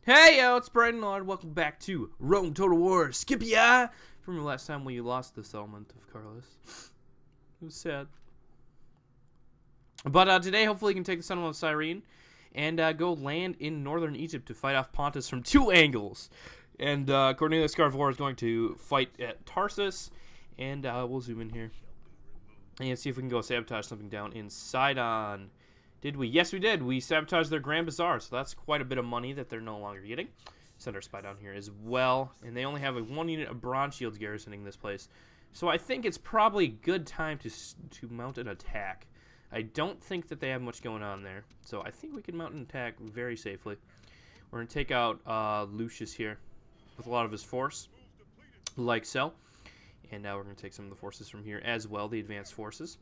Hey, yo, it's Brandon Lord. Welcome back to Rome Total War Scipii. From the last time we lost the settlement of Carlos. It was sad. But today, hopefully, we can take the settlement of Cyrene and go land in northern Egypt to fight off Pontus from two angles. And Cornelius Carvor is going to fight at Tarsus. And we'll zoom in here and see if we can go sabotage something down in Sidon. Did we? Yes, we did. We sabotaged their Grand Bazaar, so that's quite a bit of money that they're no longer getting. Send our spy down here as well. And they only have one unit of bronze shields garrisoning this place. So I think it's probably a good time to mount an attack. I don't think that they have much going on there. So I think we can mount an attack very safely. We're going to take out Lucius here with a lot of his force, like so. And now we're going to take some of the forces from here as well, the advanced forces,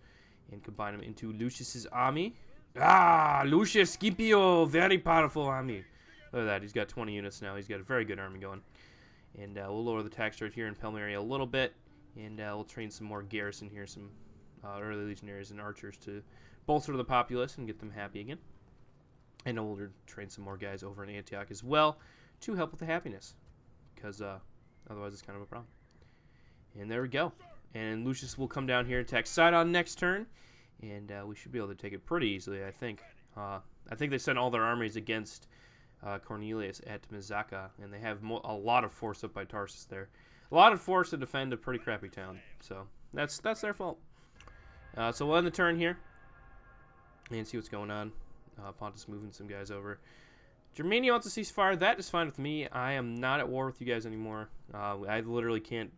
and combine them into Lucius's army. Lucius Scipio, very powerful army. Look at that, he's got 20 units now. He's got a very good army going. And we'll lower the tax rate here in Palmyra a little bit. And we'll train some more garrison here, some early legionaries and archers to bolster the populace and get them happy again. And we'll train some more guys over in Antioch as well to help with the happiness. Because otherwise it's kind of a problem. And there we go. And Lucius will come down here and attack Sidon next turn. And we should be able to take it pretty easily, I think. I think they sent all their armies against Cornelius at Mizaka, and they have a lot of force up by Tarsus there. A lot of force to defend a pretty crappy town, so that's their fault. So we'll end the turn here and see what's going on. Pontus moving some guys over. Germania wants a ceasefire. That is fine with me. I am not at war with you guys anymore. I literally can't.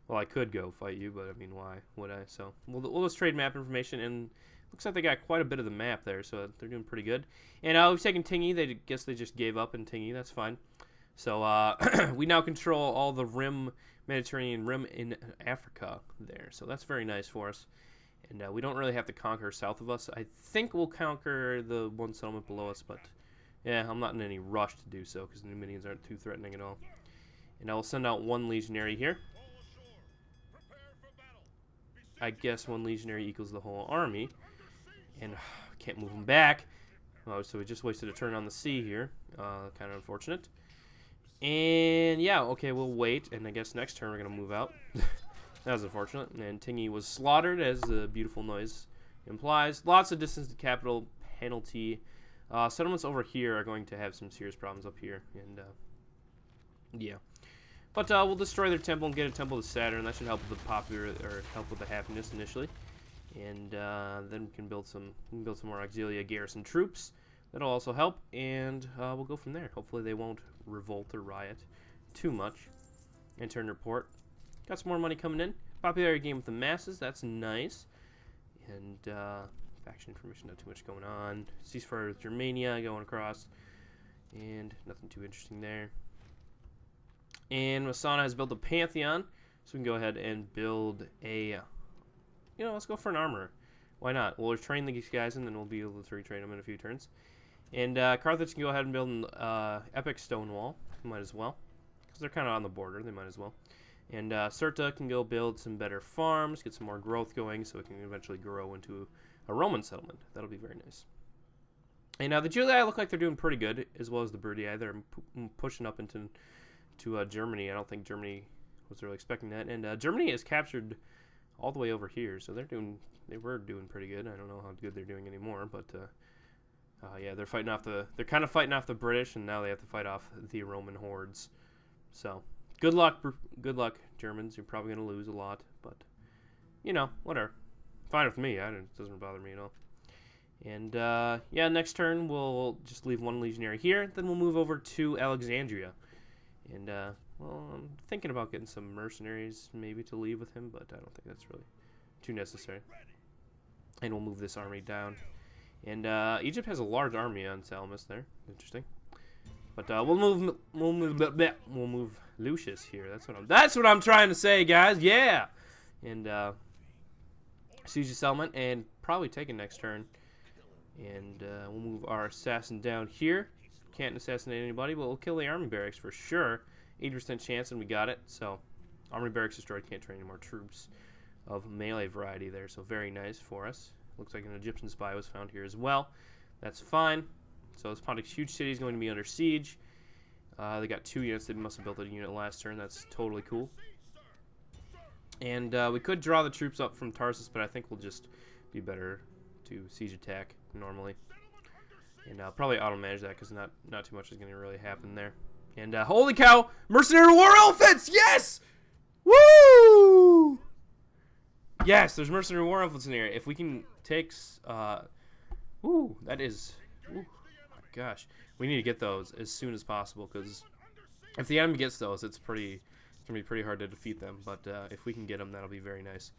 Well, I could go fight you, but I mean, why would I? So we'll just trade map information, and looks like they got quite a bit of the map there, so they're doing pretty good. And we've taken Tingy. They guess they just gave up in Tingy. That's fine. So we now control all the Mediterranean rim in Africa there. So that's very nice for us. And we don't really have to conquer south of us. I think we'll conquer the one settlement below us, but yeah, I'm not in any rush to do so because the Numidians aren't too threatening at all. And I will send out one legionary here. I guess one legionary equals the whole army. And can't move them back. Oh, so we just wasted a turn on the sea here. Kind of unfortunate. And yeah, okay, we'll wait. And I guess next turn we're going to move out. That was unfortunate. And Tingy was slaughtered, as the beautiful noise implies. Lots of distance to capital penalty. Settlements over here are going to have some serious problems up here. And yeah. But we'll destroy their temple and get a temple to Saturn. That should help with the help with the happiness initially. And then we can build some more auxilia garrison troops. That'll also help, and we'll go from there. Hopefully they won't revolt or riot too much. Intern report. Got some more money coming in. Popularity game with the masses. That's nice. And faction information, not too much going on. Ceasefire with Germania going across, and nothing too interesting there. And Masana has built a Pantheon, so we can go ahead and build a, let's go for an armor. Why not? We'll train these guys, and then we'll be able to retrain them in a few turns. And Carthage can go ahead and build an epic stone wall. Might as well, because they're kind of on the border. They might as well. And Cirta can go build some better farms, get some more growth going, so it can eventually grow into a Roman settlement. That'll be very nice. And the Julii look like they're doing pretty good, as well as the Brudii. They're pushing up into Germany. I don't think Germany was really expecting that. And Germany is captured all the way over here, so they were doing pretty good. I don't know how good they're doing anymore, but yeah, they're kind of fighting off the British, and now they have to fight off the Roman hordes. So good luck, Germans. You're probably going to lose a lot, but whatever. Fine with me. It doesn't bother me at all. And yeah, next turn we'll just leave one legionary here. Then we'll move over to Alexandria. And, well, I'm thinking about getting some mercenaries maybe to leave with him, but I don't think that's really too necessary. And we'll move this army down. And Egypt has a large army on Salamis there. Interesting. But we'll move Lucius here. That's what I'm trying to say, guys. Yeah. And siege the settlement and probably take it next turn. And we'll move our assassin down here. Can't assassinate anybody, but we'll kill the army barracks for sure. 80% chance, and we got it. So, army barracks destroyed. Can't train any more troops of melee variety there. So, very nice for us. Looks like an Egyptian spy was found here as well. That's fine. So, this Pontic's huge city is going to be under siege. They got 2 units. They must have built a unit last turn. That's totally cool. And we could draw the troops up from Tarsus, but I think we'll just be better to siege attack normally. And I'll probably auto-manage that because not too much is going to really happen there. And holy cow! Mercenary War Elephants! Yes! Woo! Yes, there's Mercenary War Elephants in here. If we can take... ooh, that is... Ooh, my gosh. We need to get those as soon as possible because if the enemy gets those, it's going to be pretty hard to defeat them. But if we can get them, that'll be very nice.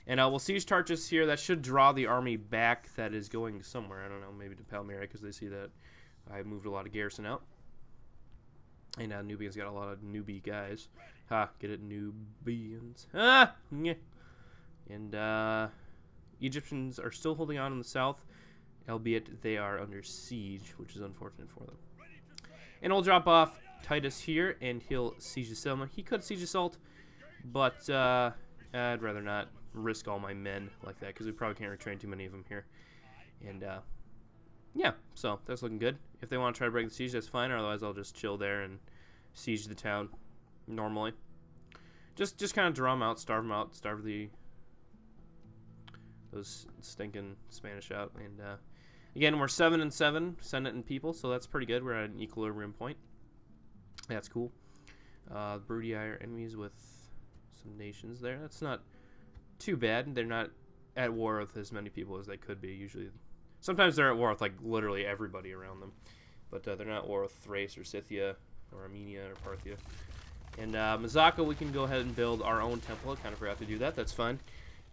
And we'll siege Tarsus here. That should draw the army back that is going somewhere. I don't know, maybe to Palmyra because they see that I moved a lot of garrison out. And Nubians got a lot of newbie guys. Ha, get it, Nubians. Ah! Yeah. And Egyptians are still holding on in the south, albeit they are under siege, which is unfortunate for them. And we'll drop off Titus here, and he'll siege the settlement. He could siege assault, but I'd rather not risk all my men like that, because we probably can't retrain too many of them here. And, yeah, so that's looking good. If they want to try to break the siege, that's fine. Otherwise, I'll just chill there and siege the town normally. Just kind of draw them out, starve those stinking Spanish out. And again, we're 7-7 Senate and people, so that's pretty good. We're at an equilibrium point. That's cool. Brudi are enemies with some nations there. That's not too bad. They're not at war with as many people as they could be. Usually, sometimes they're at war with like literally everybody around them, but they're not at war with Thrace or Scythia or Armenia or Parthia. And Mazaka, we can go ahead and build our own temple. I kind of forgot to do that. That's fine.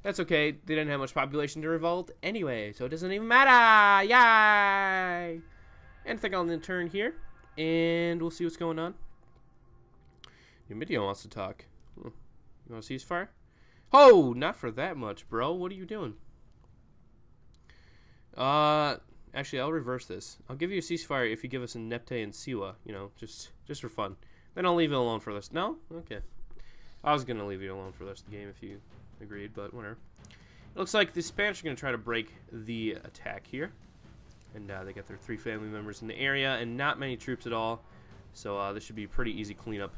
That's okay. They didn't have much population to revolt anyway, so it doesn't even matter. Yay! And I think I'll then turn here, and we'll see what's going on. Numidia wants to talk. You want to ceasefire? Oh, not for that much, bro. What are you doing? Actually, I'll reverse this. I'll give you a ceasefire if you give us a Nepte and Siwa, you know, just for fun. Then I'll leave it alone for this. No? Okay. I was going to leave you alone for the rest of the game if you agreed, but whatever. It looks like the Spanish are going to try to break the attack here. And they got their 3 family members in the area and not many troops at all. So this should be a pretty easy cleanup.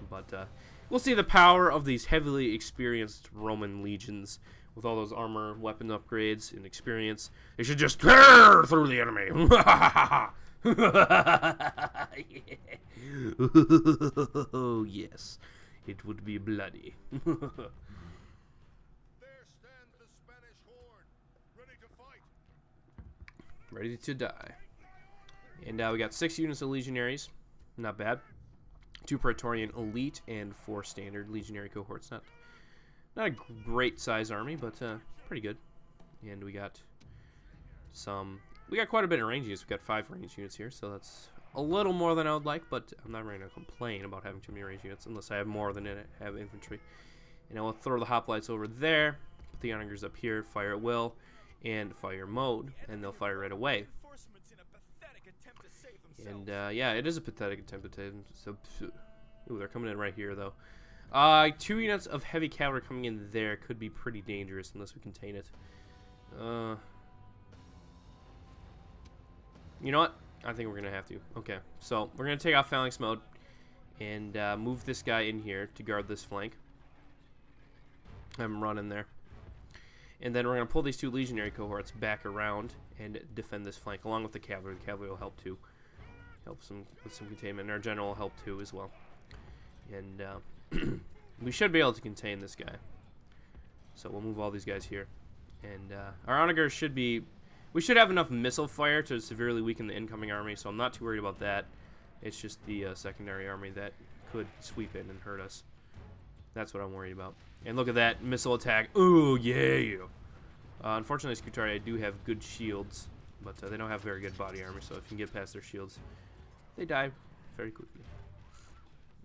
But we'll see the power of these heavily experienced Roman legions with all those armor, weapon upgrades, and experience. They should just tear through the enemy. Oh, yes. It would be bloody. There stands the Spanish horde, ready to fight. Ready to die. And we got 6 units of legionaries. Not bad. 2 Praetorian elite and 4 standard legionary cohorts. Not a great size army, but pretty good. And we got quite a bit of range units. We got 5 range units here, so that's a little more than I would like, but I'm not going to complain about having too many range units unless I have more than I have infantry. And I'll throw the hoplites over there, put the onagers up here, fire at will, and fire mode, and they'll fire right away. And yeah, it is a pathetic attempt to ooh, they're coming in right here though. 2 units of heavy cavalry coming in there could be pretty dangerous unless we contain it. You know what? I think we're gonna have to. Okay, so we're gonna take off phalanx mode and move this guy in here to guard this flank. I'm running there. And then we're going to pull these 2 legionary cohorts back around and defend this flank along with the cavalry. The cavalry will help too. Help with some containment. And our general will help too as well. And we should be able to contain this guy. So we'll move all these guys here. And our onagers should be... We should have enough missile fire to severely weaken the incoming army, so I'm not too worried about that. It's just the secondary army that could sweep in and hurt us. That's what I'm worried about. And look at that missile attack. Ooh, yeah. Unfortunately, Scutari do have good shields, but they don't have very good body armor, so if you can get past their shields, they die very quickly.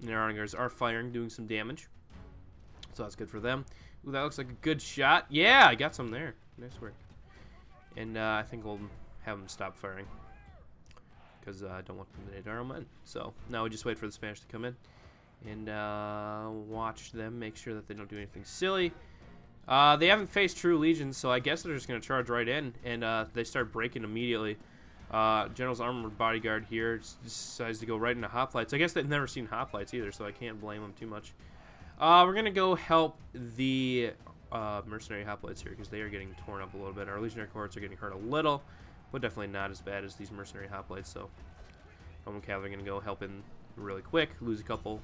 And their onagers are firing, doing some damage. So that's good for them. Ooh, that looks like a good shot. Yeah, I got some there. Nice work. And I think we'll have them stop firing, because I don't want them to hit our own men. So now we just wait for the Spanish to come in and watch them, make sure that they don't do anything silly. They haven't faced true legions, so I guess they're just going to charge right in, and they start breaking immediately. General's armored bodyguard here decides to go right into hoplites. I guess they've never seen hoplites either, so I can't blame them too much. We're going to go help the mercenary hoplites here because they are getting torn up a little bit. Our legionary cohorts are getting hurt a little, but definitely not as bad as these mercenary hoplites. So Roman cavalry are going to go help in really quick, lose a couple.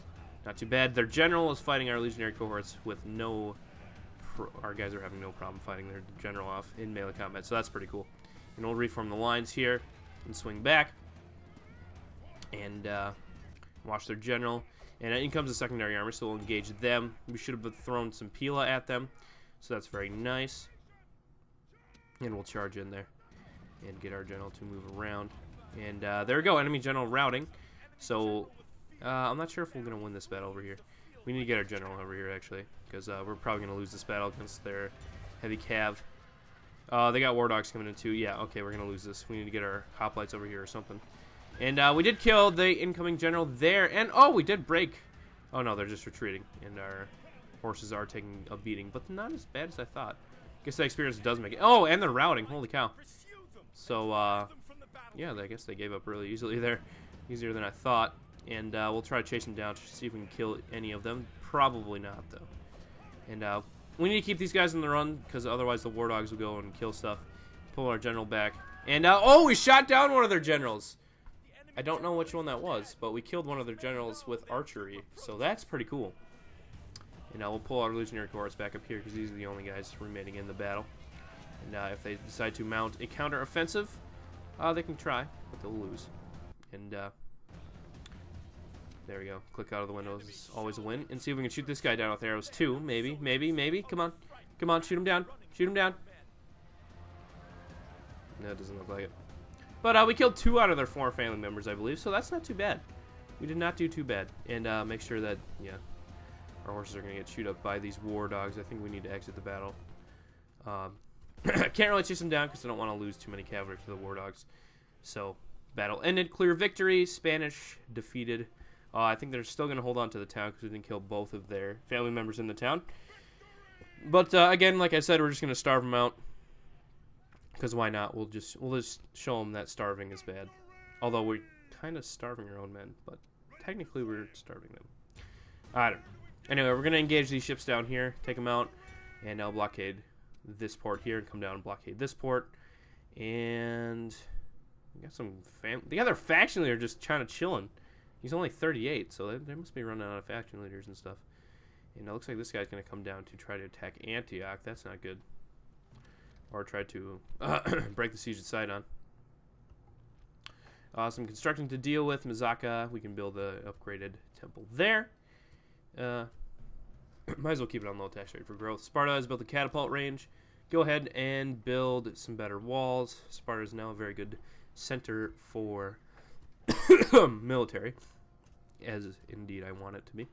Not too bad. Their general is fighting our legionary cohorts with no... Our guys are having no problem fighting their general off in melee combat, so that's pretty cool. And we'll reform the lines here and swing back and watch their general. And in comes the secondary army, so we'll engage them. We should have thrown some Pila at them, so that's very nice. And we'll charge in there and get our general to move around. And there we go, enemy general routing. So I'm not sure if we're going to win this battle over here. We need to get our general over here, actually, because we're probably going to lose this battle against their heavy cav. They got war dogs coming in too. Yeah, okay, we're going to lose this. We need to get our hoplites over here or something. And we did kill the incoming general there. And, oh, we did break. Oh, no, they're just retreating. And our horses are taking a beating, but not as bad as I thought. Guess that experience does make it. Oh, and they're routing. Holy cow. So, yeah, I guess they gave up really easily there. Easier than I thought. And we'll try to chase them down to see if we can kill any of them. Probably not, though. And we need to keep these guys on the run, because otherwise the war dogs will go and kill stuff. Pull our general back. And, oh, we shot down one of their generals. I don't know which one that was, but we killed one of their generals with archery. So that's pretty cool. And we'll pull our legionary cohorts back up here, because these are the only guys remaining in the battle. And if they decide to mount a counter-offensive, they can try, but they'll lose. And, there we go. Click out of the windows is always a win. And see if we can shoot this guy down with arrows too. Maybe, maybe, maybe. Come on. Come on, shoot him down. Shoot him down. No, it doesn't look like it. But we killed 2 out of their 4 family members, I believe, so that's not too bad. We did not do too bad. And make sure that, yeah, our horses are going to get chewed up by these war dogs. I think we need to exit the battle. Can't really chase them down because I don't want to lose too many cavalry to the war dogs. So, battle ended. Clear victory. Spanish defeated. I think they're still going to hold on to the town because we didn't kill both of their family members in the town. But again, like I said, we're just going to starve them out. Because why not? We'll just show them that starving is bad. Although we're kind of starving our own men, but technically we're starving them. I don't know. Anyway, we're going to engage these ships down here, take them out, and I'll blockade this port here and come down and blockade this port. And we got some the other faction leader just kind of chilling. He's only 38, so they must be running out of faction leaders and stuff. And it looks like this guy's going to come down to try to attack Antioch. That's not good. Or try to break the siege at Sidon. Some construction to deal with. Mazaka, we can build a upgraded temple there. Might as well keep it on low tax rate for growth. Sparta has built a catapult range. Go ahead and build some better walls. Sparta is now a very good center for military, as indeed I want it to be.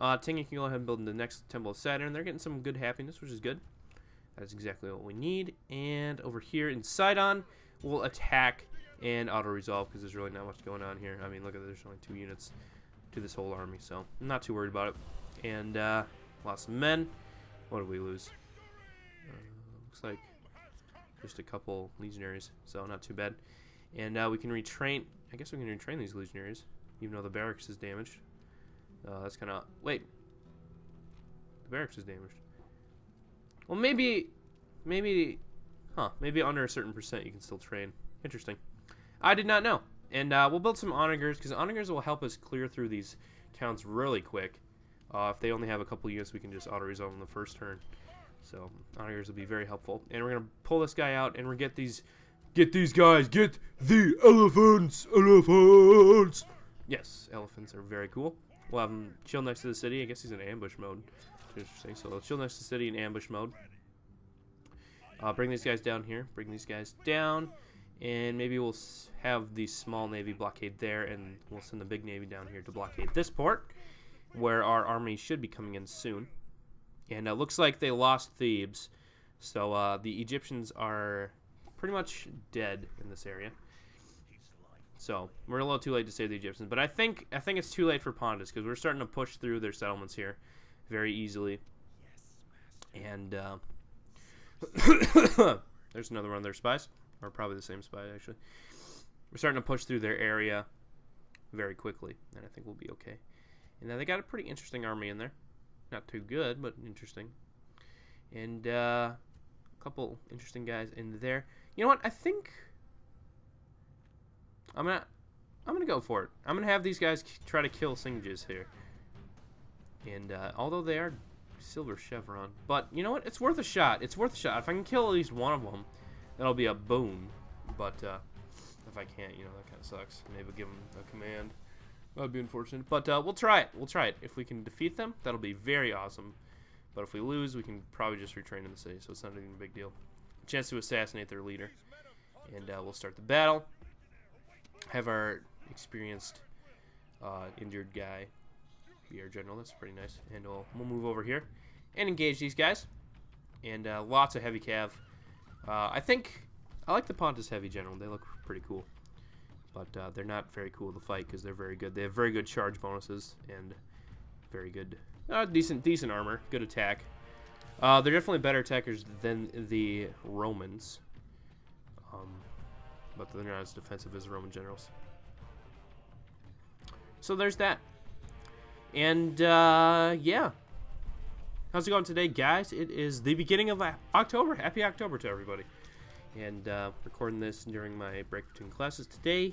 Tingy can go ahead and build the next Temple of Saturn. They're getting some good happiness, which is good. That's exactly what we need. And over here in Sidon, we'll attack and auto-resolve because there's really not much going on here. I mean, look at there's only 2 units to this whole army, so I'm not too worried about it. And lots of men. What did we lose? Looks like just a couple legionaries, so not too bad. And we can retrain. I guess we can retrain these legionaries, even though the barracks is damaged. That's kind of... Wait. The barracks is damaged. Well, maybe under a certain percent you can still train. Interesting. I did not know. And we'll build some onagers, because onagers will help us clear through these towns really quick. If they only have a couple units, we can just auto-resolve in the first turn. So, onagers will be very helpful. And we're going to pull this guy out, and we're going to get these guys, get the elephants, elephants! Yes, elephants are very cool. We'll have him chill next to the city. I guess he's in ambush mode. Interesting. So, they'll chill next to the city in ambush mode. Bring these guys down here. Bring these guys down. And maybe we'll have the small navy blockade there, and we'll send the big navy down here to blockade this port, where our army should be coming in soon. And it looks like they lost Thebes, so the Egyptians are pretty much dead in this area. So we're a little too late to save the Egyptians, but I think it's too late for Pontus because we're starting to push through their settlements here very easily. And there's another one of their spies. or probably the same spot actually. We're starting to push through their area very quickly, and I think we'll be okay. And now they got a pretty interesting army in there. Not too good, but interesting. And a couple interesting guys in there. You know what? I think I'm gonna go for it. I'm gonna have these guys try to kill Singes here. And although they are silver chevron, but you know what? It's worth a shot. It's worth a shot. If I can kill at least one of them, that'll be a boon. But if I can't, you know, that kind of sucks. Maybe give them a command. That'd be unfortunate. But we'll try it. We'll try it. If we can defeat them, that'll be very awesome. But if we lose, we can probably just retrain in the city, so it's not even a big deal. Chance to assassinate their leader. And we'll start the battle. Have our experienced injured guy be our general. That's pretty nice. And we'll move over here and engage these guys. And lots of heavy cav. I like the Pontus heavy general. They look pretty cool. But they're not very cool to fight because they're very good. They have very good charge bonuses and very good, decent armor, good attack. They're definitely better attackers than the Romans, but they're not as defensive as the Roman generals. So there's that. And yeah, how's it going today, guys? It is the beginning of October. Happy October to everybody. And recording this during my break between classes today.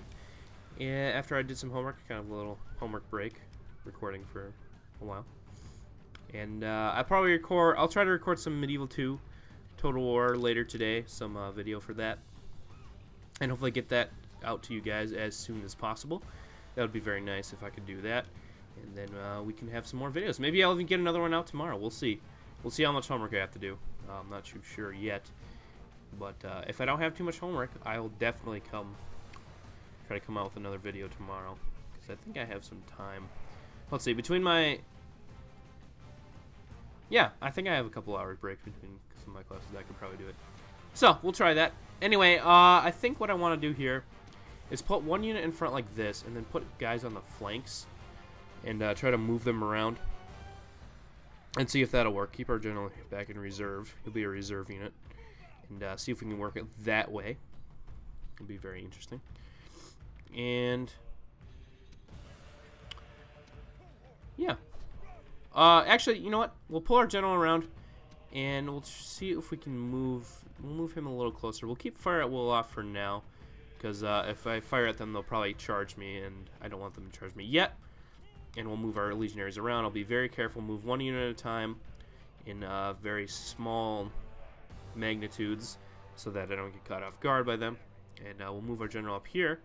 And after I did some homework, kind of a little homework break, recording for a while. And I'll try to record some Medieval 2 Total War later today, some video for that. And hopefully get that out to you guys as soon as possible. That would be very nice if I could do that. And then we can have some more videos. Maybe I'll even get another one out tomorrow. We'll see. We'll see how much homework I have to do. I'm not too sure yet. But if I don't have too much homework, I'll definitely try to come out with another video tomorrow. Because I think I have some time. Let's see, between my... Yeah, I think I have a couple hours break between some of my classes. I could probably do it. So, we'll try that. Anyway, I think what I want to do here is put one unit in front like this, and then put guys on the flanks, and try to move them around, and see if that'll work. Keep our general back in reserve. He'll be a reserve unit. And see if we can work it that way. It'll be very interesting. And yeah. Actually, you know what? We'll pull our general around, and we'll see if we can move. We'll move him a little closer. We'll keep fire at will off for now, because if I fire at them, they'll probably charge me, and I don't want them to charge me yet. And we'll move our legionaries around. I'll be very careful. Move one unit at a time in very small magnitudes so that I don't get caught off guard by them. And we'll move our general up here.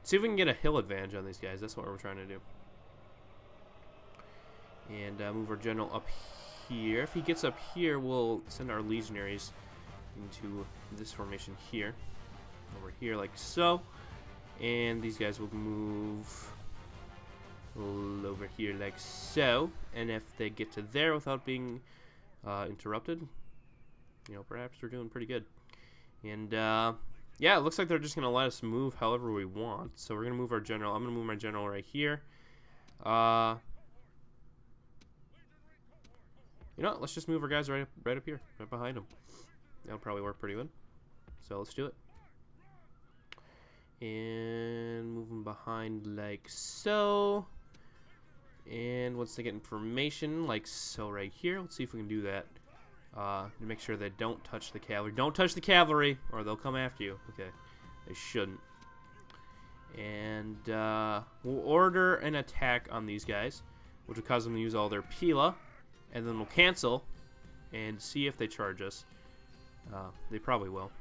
See if we can get a hill advantage on these guys. That's what we're trying to do. And move our general up here. If he gets up here, we'll send our legionaries into this formation here. Over here like so. And these guys will move over here like so. And if they get to there without being interrupted, you know, perhaps we're doing pretty good. And yeah, it looks like they're just gonna let us move however we want. So we're gonna move our general. I'm gonna move my general right here. You know what? Let's just move our guys right up here, right behind them. That'll probably work pretty good. So let's do it. And move them behind like so. And once they get information, like so right here, let's see if we can do that. To make sure they don't touch the cavalry. Don't touch the cavalry, or they'll come after you. Okay, they shouldn't. And we'll order an attack on these guys, which will cause them to use all their Pila, and then we'll cancel and see if they charge us. They probably will.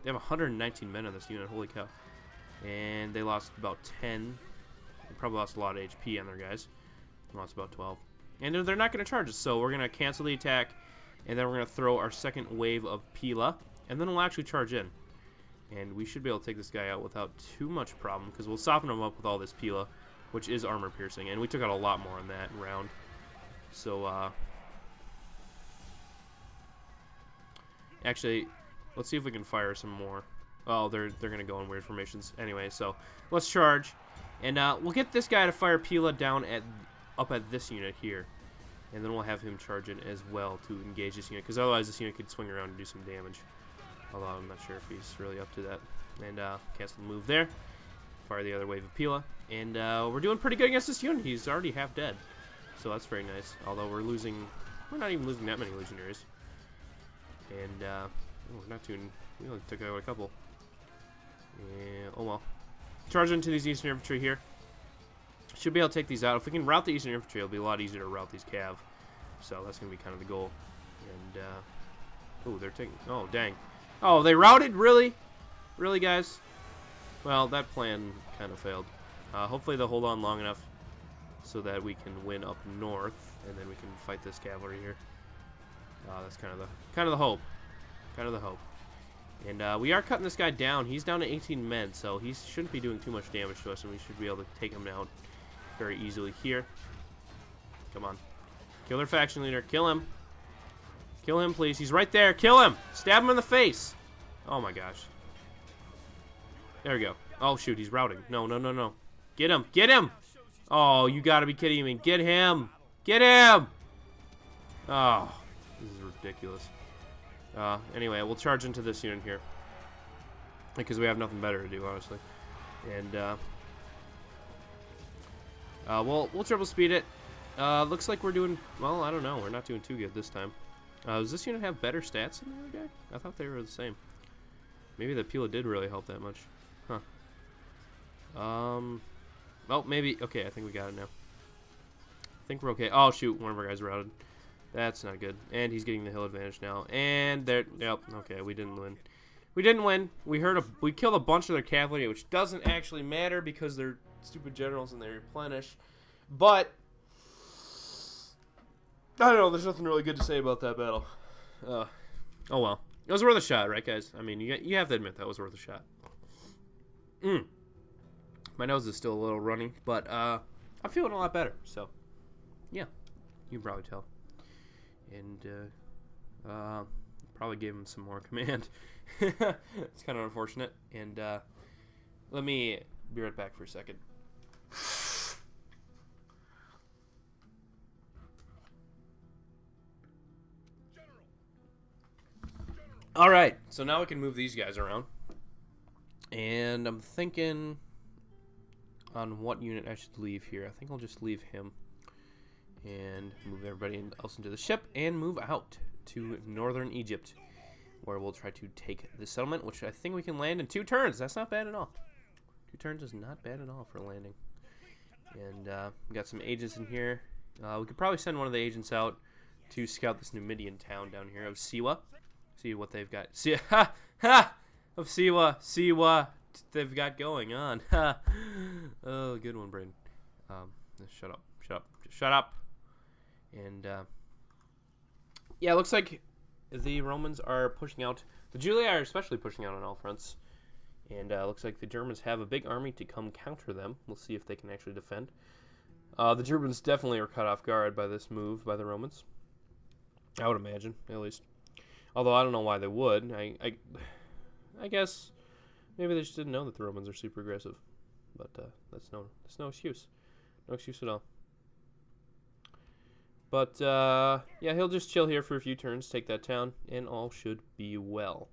They have 119 men on this unit. Holy cow! And they lost about 10. They probably lost a lot of HP on their guys. They lost about 12. And they're not going to charge us, so we're going to cancel the attack. And then we're going to throw our second wave of Pila. And then we'll actually charge in. And we should be able to take this guy out without too much problem. Because we'll soften him up with all this Pila, which is armor piercing. And we took out a lot more in that round. So, actually, let's see if we can fire some more. Oh, they're going to go in weird formations. Anyway, so let's charge. And we'll get this guy to fire Pila down up at this unit here. And then we'll have him charge in as well to engage this unit, because otherwise this unit could swing around and do some damage. Although I'm not sure if he's really up to that. And cancel the move there. Fire the other wave of Pila. And we're doing pretty good against this unit. He's already half dead. So that's very nice. Although we're not even losing that many legionaries. And we're not doing, we only took out a couple. And, oh well. Charge into these Eastern Infantry here. Should be able to take these out. If we can route the Eastern Infantry, it'll be a lot easier to route these cav. So that's going to be kind of the goal. And, oh, they're taking, oh, dang. Oh, they routed? Really? Really, guys? Well, that plan kind of failed. Hopefully they'll hold on long enough so that we can win up north, and then we can fight this cavalry here. That's kind of the hope. Kind of the hope. And we are cutting this guy down. He's down to 18 men, so he shouldn't be doing too much damage to us, and we should be able to take him out very easily here. Come on. Kill their faction leader. Kill him. Kill him, please. He's right there. Kill him. Stab him in the face. Oh, my gosh. There we go. Oh, shoot. He's routing. No, no, no, no. Get him. Get him. Oh, you got to be kidding me. Get him. Get him. Oh, this is ridiculous. Anyway, we'll charge into this unit here. Because we have nothing better to do, honestly. And, we'll triple speed it. Looks like we're doing, well, I don't know. We're not doing too good this time. Does this unit have better stats than the other guy? I thought they were the same. Maybe the Pila did really help that much. Huh. Well, maybe. Okay, I think we got it now. I think we're okay. Oh, shoot. One of our guys routed. That's not good. And he's getting the hill advantage now. And there. Yep. Okay, we didn't win. We didn't win. We killed a bunch of their cavalry, which doesn't actually matter because they're stupid generals and they replenish. But I don't know. There's nothing really good to say about that battle. Oh well. It was worth a shot, right, guys? I mean, you have to admit that was worth a shot. My nose is still a little runny, but I'm feeling a lot better. So, yeah, you can probably tell. And probably gave him some more command. It's kind of unfortunate. And let me be right back for a second. All right, so now we can move these guys around. And I'm thinking on what unit I should leave here. I think I'll just leave him and move everybody else into the ship and move out to northern Egypt, where we'll try to take the settlement, which I think we can land in 2 turns. That's not bad at all. 2 turns is not bad at all for landing. And we got some agents in here. We could probably send one of the agents out to scout this Numidian town down here of Siwa. See what they've got. See, ha, ha, of Siwa. See what they've got going on. Ha. Oh, good one, Braden. Shut up. Shut up. Just shut up. And, yeah, it looks like the Romans are pushing out. The Julii are especially pushing out on all fronts. And looks like the Germans have a big army to come counter them. We'll see if they can actually defend. The Germans definitely are caught off guard by this move by the Romans. I would imagine, at least. Although I don't know why they would. I guess maybe they just didn't know that the Romans are super aggressive. But that's no excuse. No excuse at all. But yeah, he'll just chill here for a few turns, take that town, and all should be well.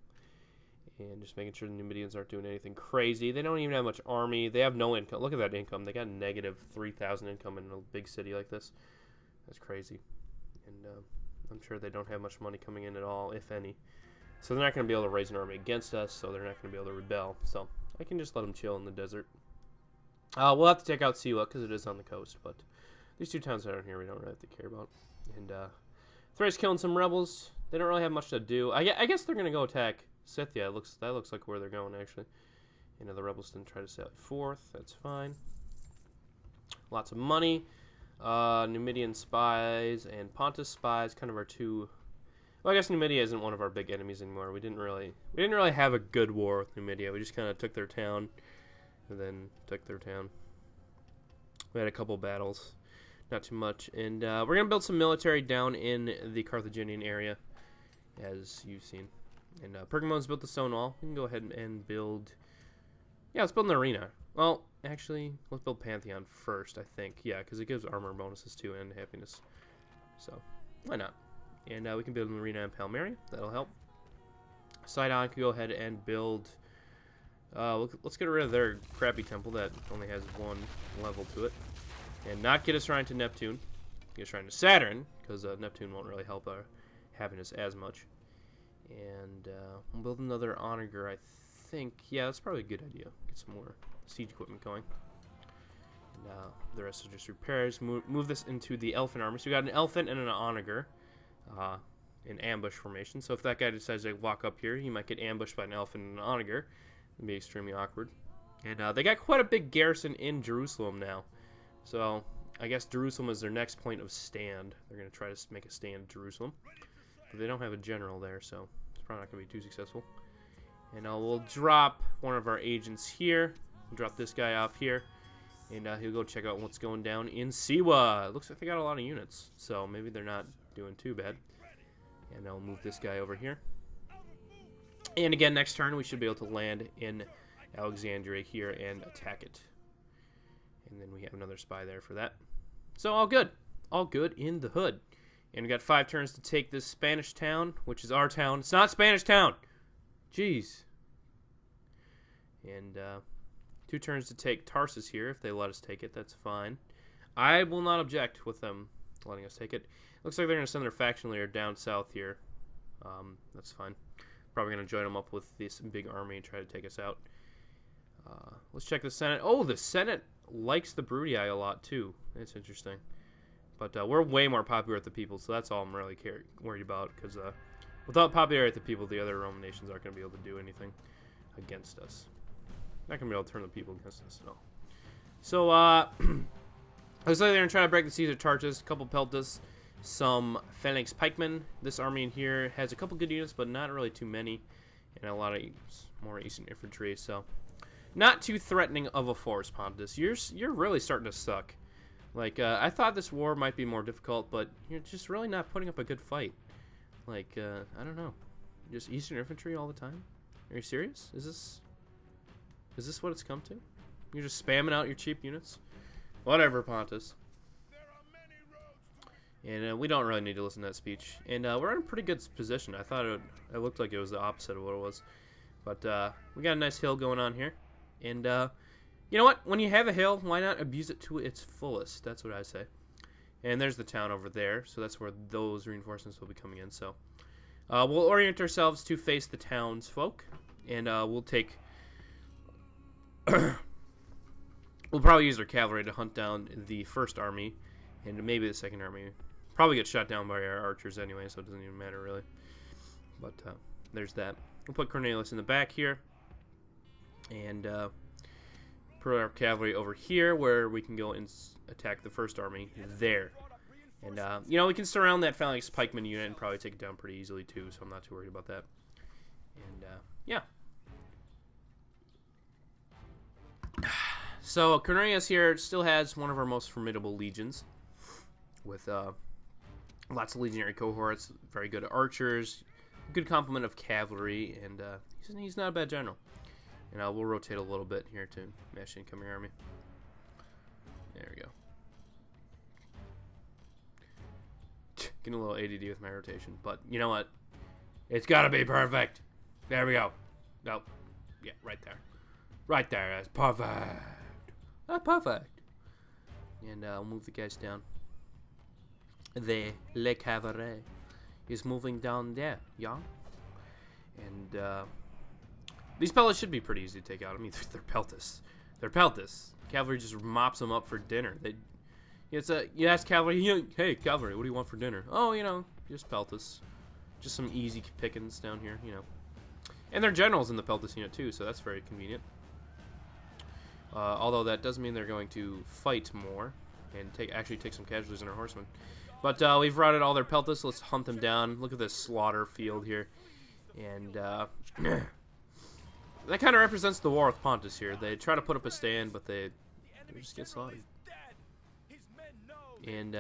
And just making sure the Numidians aren't doing anything crazy. They don't even have much army. They have no income. Look at that income. They got negative 3,000 income in a big city like this. That's crazy. And I'm sure they don't have much money coming in at all, if any. So they're not going to be able to raise an army against us, so they're not going to be able to rebel. So I can just let them chill in the desert. We'll have to take out Siwa because it is on the coast, but these 2 towns down here we don't really have to care about. And Thrace killing some rebels. They don't really have much to do. I guess they're going to go attack Scythia. That looks like where they're going, actually. You know, the rebels didn't try to sail forth. That's fine. Lots of money. Numidian spies and Pontus spies kind of our 2. Well, I guess Numidia isn't one of our big enemies anymore. We didn't really have a good war with Numidia. We just kind of took their town and then took their town. We had a couple battles, not too much, and we're gonna build some military down in the Carthaginian area, as you've seen. And Pergamon's built the stone wall. We can go ahead and build. Yeah, let's build an arena. Well, actually, let's build Pantheon first, I think. Yeah, because it gives armor bonuses too and happiness. So, why not? And we can build an arena in Palmyra. That'll help. Sidon can go ahead and build. Let's get rid of their crappy temple that only has 1 level to it, and not get a shrine to Neptune. Get a shrine to Saturn, because Neptune won't really help our happiness as much. And we'll build another onager, I think. Yeah, that's probably a good idea. Get some more siege equipment going. And the rest are just repairs. Move this into the elephant army. So we got an elephant and an onager in ambush formation. So if that guy decides to walk up here, he might get ambushed by an elephant and an onager. It'd be extremely awkward. And they got quite a big garrison in Jerusalem now. So I guess Jerusalem is their next point of stand. They're going to try to make a stand in Jerusalem. But they don't have a general there, so it's probably not going to be too successful. And we'll drop one of our agents here. Drop this guy off here. And he'll go check out what's going down in Siwa. It looks like they got a lot of units, so maybe they're not doing too bad. And I'll move this guy over here. And again, next turn, we should be able to land in Alexandria here and attack it. And then we have another spy there for that. So all good. All good in the hood. And we got 5 turns to take this Spanish town, which is our town. It's not Spanish town. Jeez. And 2 turns to take Tarsus here. If they let us take it, that's fine. I will not object with them letting us take it. Looks like they're going to send their faction leader down south here. That's fine. Probably going to join them up with this big army and try to take us out. Let's check the Senate. Oh, the Senate likes the Brudii a lot, too. That's interesting. But we're way more popular with the people, so that's all I'm really worried about. Because without popularity with the people, the other Roman nations aren't going to be able to do anything against us. Not going to be able to turn the people against us at all. So, looks like they're going to try to break the siege of Tarsus. A couple Peltas, some Phalanx Pikemen. This army in here has a couple good units, but not really too many. And a lot of more Eastern infantry, so not too threatening of a force, Pontus. You're really starting to suck. Like, I thought this war might be more difficult, but you're just really not putting up a good fight. Like, I don't know. Just Eastern infantry all the time? Are you serious? Is this what it's come to? You're just spamming out your cheap units? Whatever, Pontus. And we don't really need to listen to that speech. And we're in a pretty good position. I thought it looked like it was the opposite of what it was. But we got a nice hill going on here. And you know what? When you have a hill, why not abuse it to its fullest? That's what I say. And there's the town over there. So that's where those reinforcements will be coming in. So we'll orient ourselves to face the townsfolk. And we'll take... we'll probably use our cavalry to hunt down the first army. And maybe the second army. Probably get shot down by our archers anyway, so it doesn't even matter really. But there's that. We'll put Cornelius in the back here. And put our cavalry over here where we can go and attack the first army there. And, you know, we can surround that Phalanx Pikeman unit and probably take it down pretty easily too, so I'm not too worried about that. And, yeah. So, Cornelius here still has one of our most formidable legions with lots of legionary cohorts, very good archers, good complement of cavalry, and he's not a bad general. And we'll rotate a little bit here to match the incoming army. There we go. Getting a little ADD with my rotation, but you know what? It's got to be perfect. There we go. Nope. Yeah, right there. Right there. That's perfect. That's perfect. And I'll move the guys down. The Le Cavalier is moving down there, yeah? And these pellets should be pretty easy to take out. I mean, they're Peltas. They're Peltas. Cavalry just mops them up for dinner. You ask cavalry, hey, cavalry, what do you want for dinner? Oh, you know, just Peltas. Just some easy pickings down here, you know. And they're generals in the Peltas unit, too, so that's very convenient. Although that does mean they're going to fight more and actually take some casualties in our horsemen. But we've routed all their Peltas. Let's hunt them down. Look at this slaughter field here. And that kind of represents the war with Pontus here. They try to put up a stand, but they just get slaughtered. And,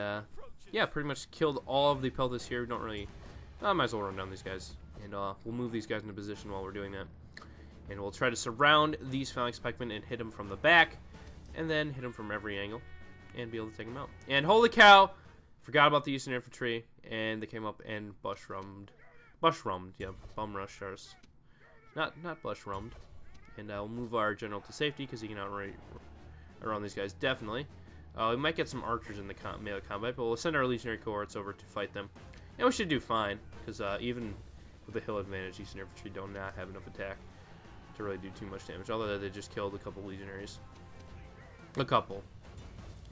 yeah, pretty much killed all of the Peltas here. We don't really... I might as well run down these guys. And we'll move these guys into position while we're doing that. And we'll try to surround these Phalanx Pikemen and hit them from the back. And then hit them from every angle. And be able to take them out. And holy cow! Forgot about the Eastern Infantry. And they came up and bush-rummed. Yeah, bum rushed us. not blush roamed. And we'll move our general to safety because he can outrun around these guys definitely. We might get some archers in the melee combat, but we'll send our legionary cohorts over to fight them. And we should do fine because even with the hill advantage, Eastern Infantry do not have enough attack to really do too much damage. Although they just killed a couple legionaries. A couple.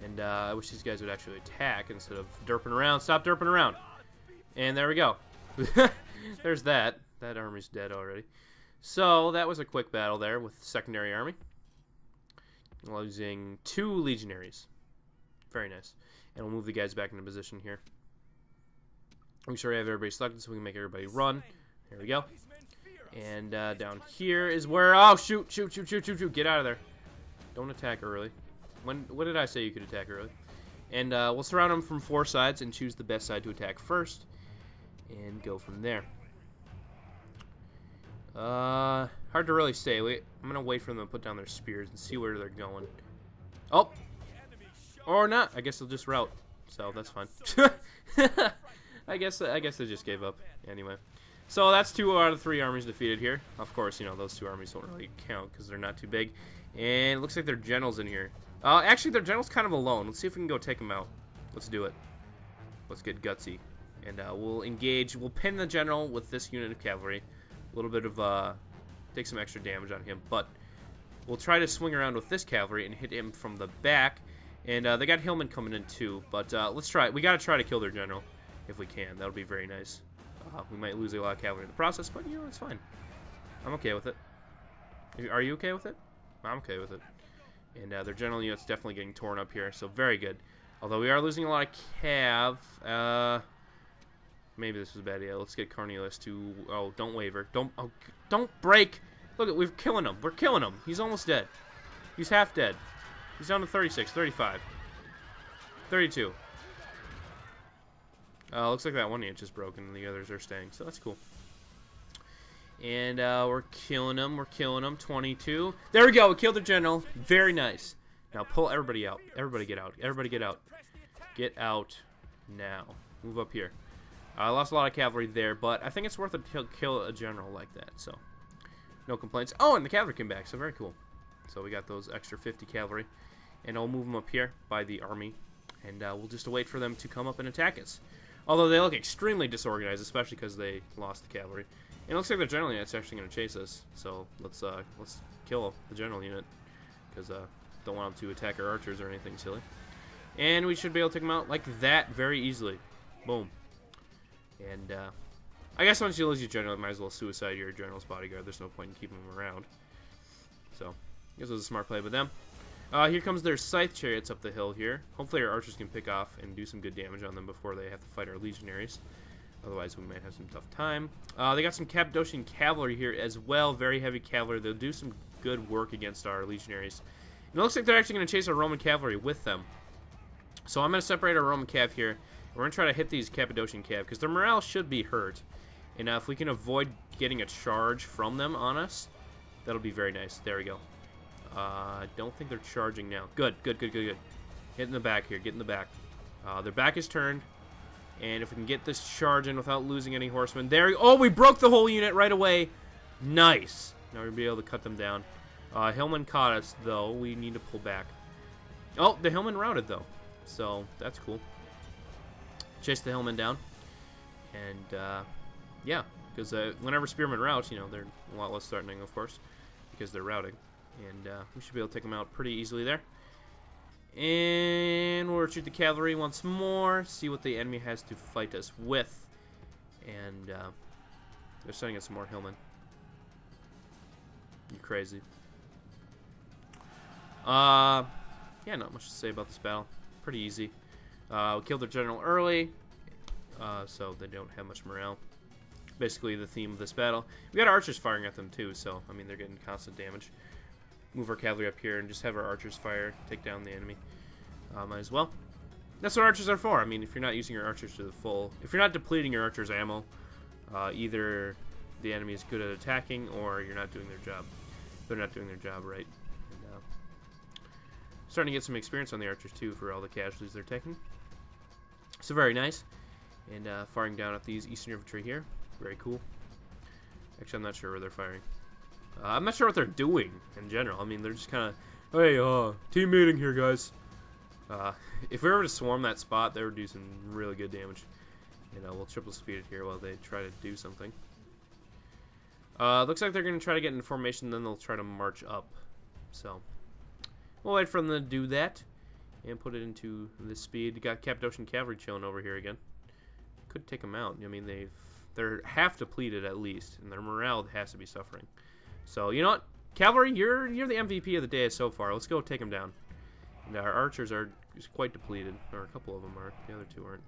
And I wish these guys would actually attack instead of derping around. Stop derping around. And there we go. There's that. That army's dead already. So that was a quick battle there with the secondary army. Losing 2 legionaries. Very nice. And we'll move the guys back into position here. Make sure we have everybody selected so we can make everybody run. There we go. And down here is where... Oh, shoot. Get out of there. Don't attack early. What did I say you could attack early? And we'll surround them from 4 sides and choose the best side to attack first. And go from there. Hard to really say. I'm going to wait for them to put down their spears and see where they're going. Oh! Or not. I guess they'll just rout. So that's fine. I guess they just gave up. Anyway. So that's 2 out of 3 armies defeated here. Of course, you know, those 2 armies don't really count because they're not too big. And it looks like their general's in here. Actually, their general's kind of alone. Let's see if we can go take him out. Let's do it. Let's get gutsy. And we'll engage. We'll pin the general with this unit of cavalry. A little bit of, take some extra damage on him. But we'll try to swing around with this cavalry and hit him from the back. And they got hillmen coming in too. But let's try it. We got to try to kill their general if we can. That'll be very nice. We might lose a lot of cavalry in the process, but, you know, it's fine. I'm okay with it. Are you okay with it? I'm okay with it. And their general unit's definitely getting torn up here, so very good. Although we are losing a lot of cav. Maybe this is a bad idea. Let's get Cornelius to... Oh, don't waver. Don't break. Look, we're killing him. We're killing him. He's almost dead. He's half dead. He's down to 36, 35, 32. Looks like that one unit just broken and the others are staying, so that's cool. And we're killing them. We're killing them. 22. There we go. We killed the general. Very nice. Now pull everybody out. Everybody get out. Everybody get out. Get out now. Move up here. I lost a lot of cavalry there, but I think it's worth it to kill a general like that. So no complaints. Oh, and the cavalry came back. So very cool. So we got those extra 50 cavalry. And I'll move them up here by the army. And we'll just wait for them to come up and attack us. Although they look extremely disorganized, especially because they lost the cavalry. And it looks like the general unit's actually going to chase us. So let's kill the general unit. Because don't want them to attack our archers or anything silly. And we should be able to take them out like that very easily. Boom. And I guess once you lose your general, you might as well suicide your general's bodyguard. There's no point in keeping them around. So I guess it was a smart play by them. Here comes their scythe chariots up the hill here. Hopefully our archers can pick off and do some good damage on them before they have to fight our legionaries. Otherwise, we might have some tough time. They got some Cappadocian cavalry here as well. Very heavy cavalry. They'll do some good work against our legionaries. And it looks like they're actually going to chase our Roman cavalry with them. So I'm going to separate our Roman cav here. We're going to try to hit these Cappadocian cav because their morale should be hurt. And if we can avoid getting a charge from them on us, that'll be very nice. There we go. I don't think they're charging now. Good. Get in the back here. Get in the back. Their back is turned. And if we can get this charge in without losing any horsemen. There we go. Oh, we broke the whole unit right away. Nice. Now we'll be able to cut them down. Hillman caught us, though. We need to pull back. Oh, the Hillman routed, though. So, that's cool. Chase the Hillman down. And, yeah. Because whenever spearmen rout, you know, they're a lot less threatening, of course. Because they're routing. And we should be able to take them out pretty easily there. And we'll shoot the cavalry once more. See what the enemy has to fight us with. And they're sending us some more hillmen. You crazy. Yeah, not much to say about this battle. Pretty easy. We killed their general early. So they don't have much morale. Basically the theme of this battle. We got archers firing at them too, so I mean they're getting constant damage. Move our cavalry up here and just have our archers fire, take down the enemy. Might as well. That's what archers are for. I mean, if you're not using your archers to the full, if you're not depleting your archers' ammo, either the enemy is good at attacking or you're not doing their job. They're not doing their job right. And, starting to get some experience on the archers too for all the casualties they're taking. So very nice. And firing down at these Eastern Infantry here. Very cool. Actually, I'm not sure where they're firing. I'm not sure what they're doing in general. I mean, they're just kind of, hey, team meeting here, guys. If we were to swarm that spot, they would do some really good damage. You know, we'll triple speed it here while they try to do something. Looks like they're going to try to get in formation, then they'll try to march up. So, we'll wait for them to do that and put it into this speed. Got Cappadocian Cavalry chilling over here again. Could take them out. I mean, they're half depleted at least, and their morale has to be suffering. So, you know what? Cavalry, you're the MVP of the day so far. Let's go take them down. And our archers are just quite depleted, or a couple of them are. The other two aren't,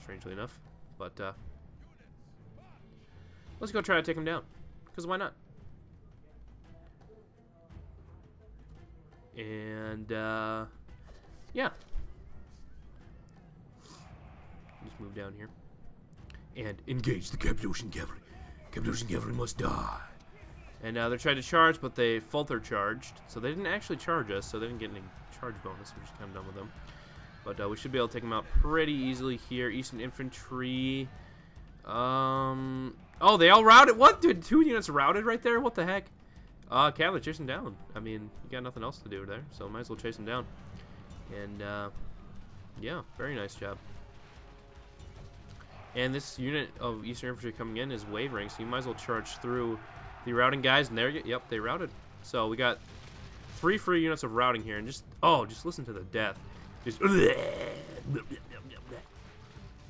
strangely enough. But, let's go try to take them down. Because why not? And, yeah. Just move down here. And engage the Cappadocian Cavalry. Cappadocian Cavalry must die. And they're trying to charge, but they falter charged. So they didn't actually charge us, so they didn't get any charge bonus. We're just kind of done with them. But we should be able to take them out pretty easily here. Eastern Infantry. Oh, they all routed? What? Dude, 2 units routed right there? What the heck? Cavalry chasing down. I mean, you got nothing else to do there, so might as well chase them down. And, yeah, very nice job. And this unit of Eastern Infantry coming in is wavering, so you might as well charge through the routing guys. And there you go. Yep, they routed. So we got 3 free units of routing here, and just listen to the death. Just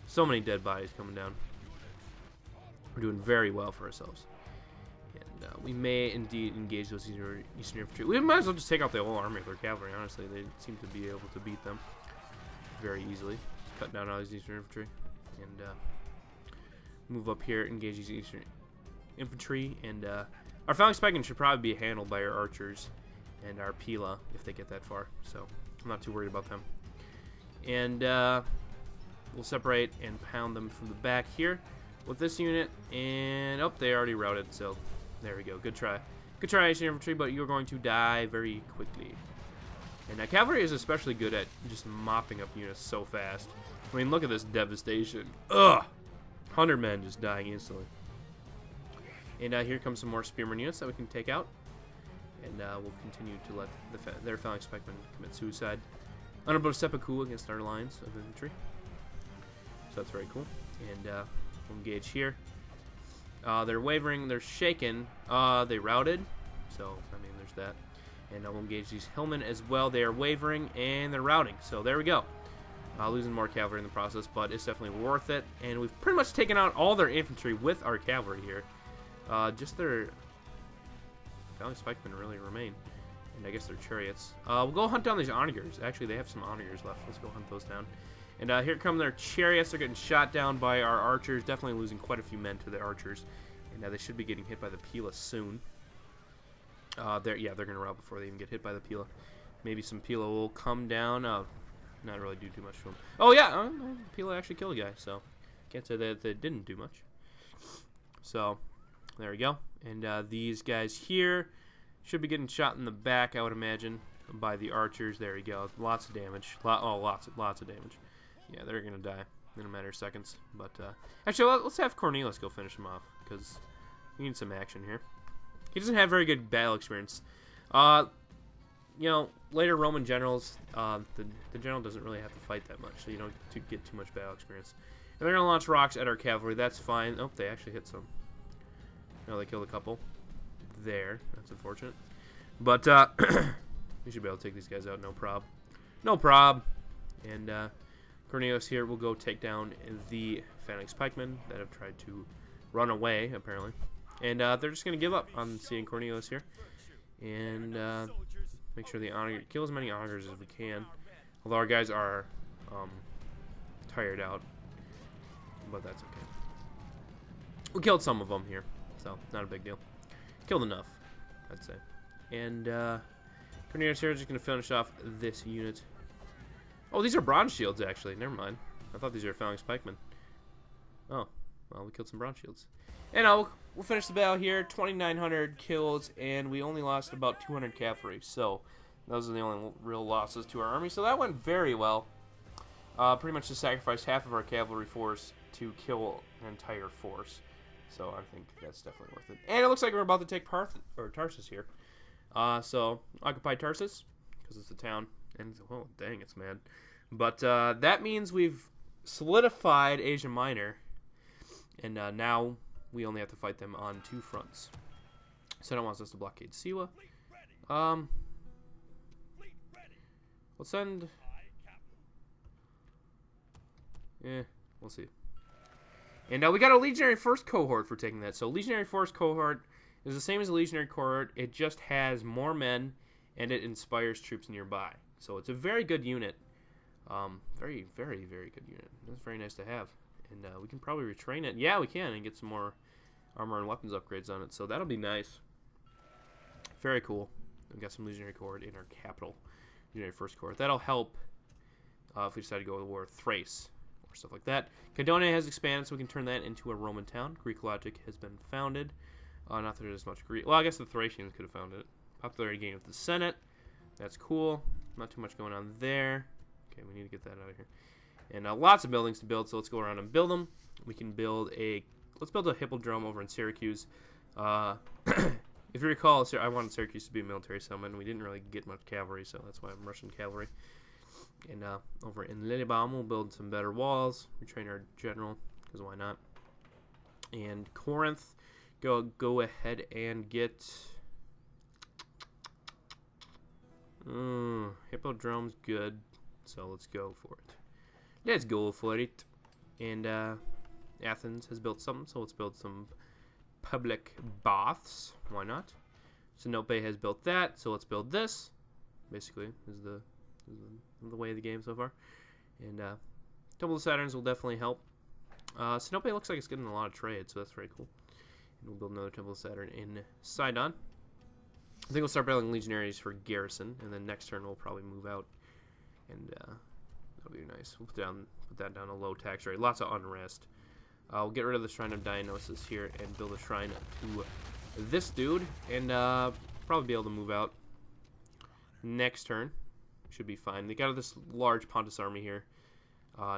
so many dead bodies coming down. We're doing very well for ourselves. And we may indeed engage those Eastern Infantry. We might as well just take out the whole army of their cavalry, honestly. They seem to be able to beat them very easily. Cut down all these Eastern Infantry. And move up here, engage these Eastern Infantry. And our phalanx pikemen should probably be handled by our archers and our Pila if they get that far. So I'm not too worried about them. And we'll separate and pound them from the back here with this unit. And, oh, they already routed, so there we go. Good try. Good try, Eastern Infantry, but you're going to die very quickly. And cavalry is especially good at just mopping up units so fast. I mean, look at this devastation. Ugh! 100 men just dying instantly. And here comes some more spearman units that we can take out. And we'll continue to let their phalanx pikemen commit suicide. Honorable seppuku against our lines of infantry. So that's very cool. And we'll engage here. They're wavering, they're shaken. They routed. So, I mean, there's that. And we'll engage these hillmen as well. They are wavering and they're routing. So there we go. Losing more cavalry in the process, but it's definitely worth it. And we've pretty much taken out all their infantry with our cavalry here. Just their phalanx pikemen really remain. And I guess their chariots. We'll go hunt down these onagers. Actually, they have some onagers left. Let's go hunt those down. And here come their chariots. They're getting shot down by our archers. Definitely losing quite a few men to the archers. And they should be getting hit by the Pila soon. They're going to rout before they even get hit by the Pila. Maybe some Pila will come down. Not really do too much to them. Oh, yeah. Pila actually killed a guy. So can't say that they didn't do much. So there we go. And these guys here should be getting shot in the back, I would imagine, by the archers. There we go. Lots of damage. Lots of damage. Yeah, they're going to die in a matter of seconds. But actually, let's have Cornelius go finish him off, because we need some action here. He doesn't have very good battle experience. You know, later Roman generals, the general doesn't really have to fight that much, so you don't get too much battle experience. And they're going to launch rocks at our cavalry. That's fine. Oh, they actually hit some. No, they killed a couple. There. That's unfortunate. But we should be able to take these guys out, no prob. No prob. And Cornelius here will go take down the phalanx pikemen that have tried to run away, apparently. And they're just going to give up on seeing Cornelius here. And make sure the onager, kill as many onagers as we can. Although our guys are tired out. But that's okay. We killed some of them here. So, not a big deal. Killed enough, I'd say. And Cornelius here is just going to finish off this unit. Oh, these are bronze shields, actually. Never mind. I thought these were phalanx pikemen. Oh, well, we killed some bronze shields. And we'll finish the battle here. 2,900 kills, and we only lost about 200 cavalry. So, those are the only real losses to our army. So, that went very well. Pretty much just sacrificed half of our cavalry force to kill an entire force. So I think that's definitely worth it. And it looks like we're about to take Tarsus here. So occupy Tarsus because it's a town. And oh dang, it's mad. But that means we've solidified Asia Minor, and now we only have to fight them on 2 fronts. Senate wants us to blockade Siwa. We'll send. We'll see. And we got a Legionary First cohort for taking that. So Legionary First cohort is the same as a Legionary cohort. It just has more men, and it inspires troops nearby. So it's a very good unit. Very, very, very good unit. That's very nice to have. And we can probably retrain it. Yeah, we can, and get some more armor and weapons upgrades on it. So that'll be nice. Very cool. We've got some Legionary cohort in our capital. Legionary First cohort. That'll help if we decide to go to war with Thrace or stuff like that. Cadonia has expanded, so we can turn that into a Roman town. Greek logic has been founded. Not that there's much Greek. Well, I guess the Thracians could have founded it. Popularity gain with the Senate. That's cool. Not too much going on there. Okay, we need to get that out of here. And lots of buildings to build, so let's go around and build them. We can build a... Let's build a hippodrome over in Syracuse. If you recall, I wanted Syracuse to be a military settlement. We didn't really get much cavalry, so that's why I'm Russian cavalry. And over in Lillebaum, we'll build some better walls. Retrain our general, because why not? And Corinth, go ahead and get... Hippodrome's good, so let's go for it. Let's go for it. And Athens has built something, so let's build some public baths. Why not? Sinope has built that, so let's build this. Basically, is the way of the game so far. And Temple of Saturns will definitely help. Sinope looks like it's getting a lot of trade, so that's very cool. And we'll build another Temple of Saturn in Sidon. I think we'll start building legionaries for garrison, and then next turn we'll probably move out, and that'll be nice. We'll put that down a low tax rate. Lots of unrest. We'll get rid of the Shrine of Dionysus here and build a shrine to this dude, and probably be able to move out next turn. Should be fine. They got this large Pontus army here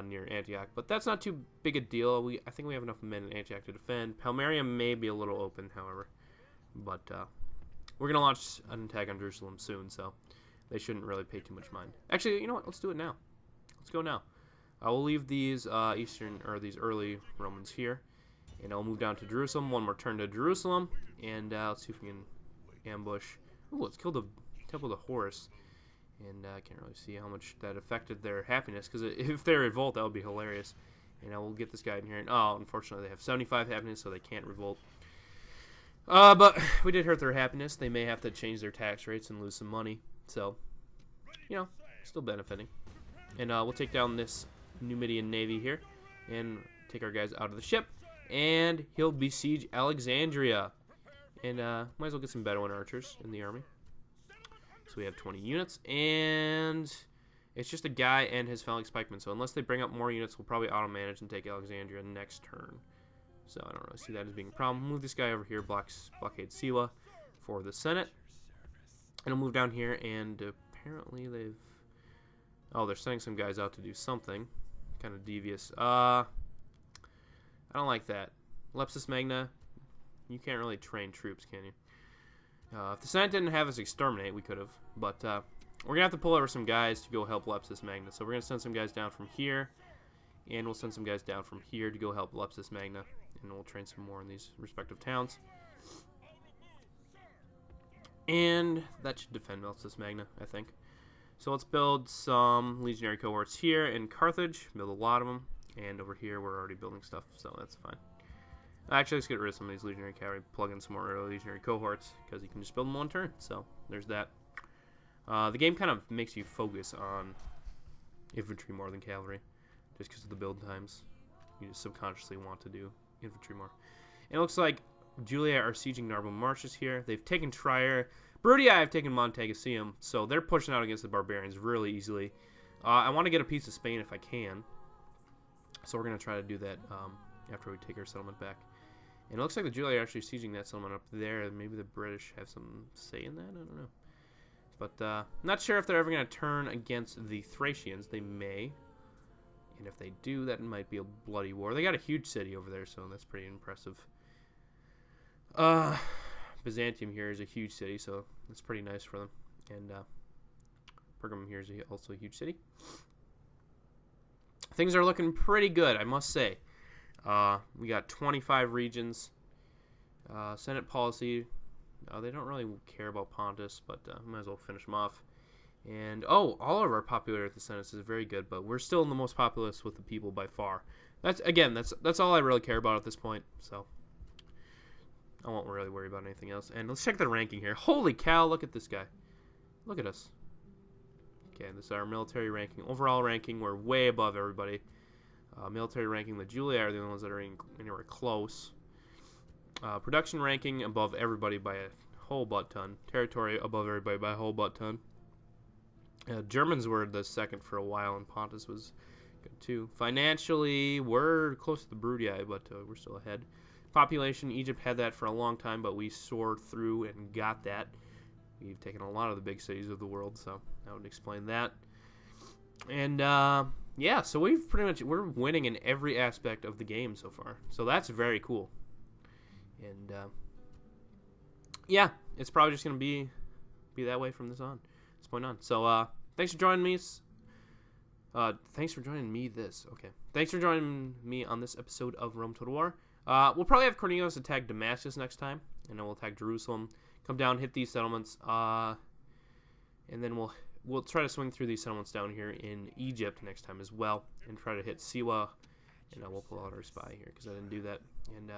near Antioch, but that's not too big a deal. I think we have enough men in Antioch to defend. Palmyra may be a little open, however, but we're going to launch an attack on Jerusalem soon, so they shouldn't really pay too much mind. Actually, you know what? Let's do it now. Let's go now. We'll leave these these early Romans here, and I'll move down to Jerusalem. One more turn to Jerusalem, and let's see if we can ambush. Ooh, let's kill the Temple of Horus, and I can't really see how much that affected their happiness, because if they revolt, that would be hilarious. And we'll get this guy in here, and unfortunately, they have 75 happiness, so they can't revolt. But we did hurt their happiness. They may have to change their tax rates and lose some money. So, still benefiting. And we'll take down this Numidian navy here and take our guys out of the ship. And he'll besiege Alexandria. And might as well get some Bedouin archers in the army. So we have 20 units. And it's just a guy and his phalanx pikemen. So unless they bring up more units, we'll probably auto-manage and take Alexandria next turn. So I don't really see that as being a problem. Move this guy over here, blockade Siwa for the Senate. And I'll move down here, and apparently they've... Oh, they're sending some guys out to do something. Kind of devious. I don't like that. Lepsis Magna, you can't really train troops, can you? If the Senate didn't have us exterminate, we could have. But we're going to have to pull over some guys to go help Lepsis Magna. So we're going to send some guys down from here. And we'll send some guys down from here to go help Lepsis Magna. And we'll train some more in these respective towns. And that should defend Lepsis Magna, I think. So let's build some legionary cohorts here in Carthage. Build a lot of them. And over here, we're already building stuff, so that's fine. Actually, let's get rid of some of these legionary cavalry. Plug in some more early legionary cohorts, because you can just build them one turn. So there's that. The game kind of makes you focus on infantry more than cavalry, just because of the build times. You just subconsciously want to do infantry more. And it looks like Julia are sieging Narbo Marches here. They've taken Trier. Bruttii have taken Montagasium, so they're pushing out against the barbarians really easily. I want to get a piece of Spain if I can. So we're going to try to do that after we take our settlement back. And it looks like the Julia are actually sieging that settlement up there. Maybe the British have some say in that? I don't know. But not sure if they're ever going to turn against the Thracians. They may. And if they do, that might be a bloody war. They got a huge city over there, so that's pretty impressive. Byzantium here is a huge city, so that's pretty nice for them. And Pergamum here is also a huge city. Things are looking pretty good, I must say. We got 25 regions. Senate policy. They don't really care about Pontus, but might as well finish them off. And, all of our popularity with the Senate is very good, but we're still the most populous with the people by far. That's all I really care about at this point, so I won't really worry about anything else. And let's check the ranking here. Holy cow, look at this guy. Look at us. Okay, this is our military ranking. Overall ranking, we're way above everybody. Military ranking, the Julia are the only ones that are anywhere close. Production ranking, above everybody by a whole butt ton. Territory, above everybody by a whole butt ton. Germans were the second for a while, and Pontus was good too. Financially, we're close to the Brudii, but we're still ahead. Population, Egypt had that for a long time, but we soared through and got that. We've taken a lot of the big cities of the world, so that would explain that. And yeah, so we're winning in every aspect of the game so far. So that's very cool. And yeah, it's probably just gonna be that way from this point on. So thanks for joining me. Thanks for joining me on this episode of Rome Total War. We'll probably have Cornelius attack Damascus next time, and then we'll attack Jerusalem. Come down, hit these settlements, and then we'll try to swing through these settlements down here in Egypt next time as well, and try to hit Siwa, and we'll pull out our spy here because I didn't do that, and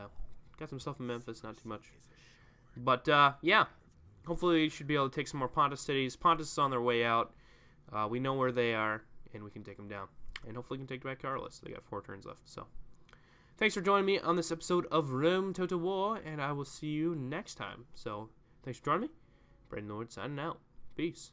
got some stuff in Memphis, not too much, but yeah, hopefully we should be able to take some more Pontus cities. Pontus is on their way out. We know where they are, and we can take them down, and hopefully we can take back Carolus. They got 4 turns left, so thanks for joining me on this episode of Rome Total War, and I will see you next time. So thanks for joining me. Braden Lord signing out. Peace.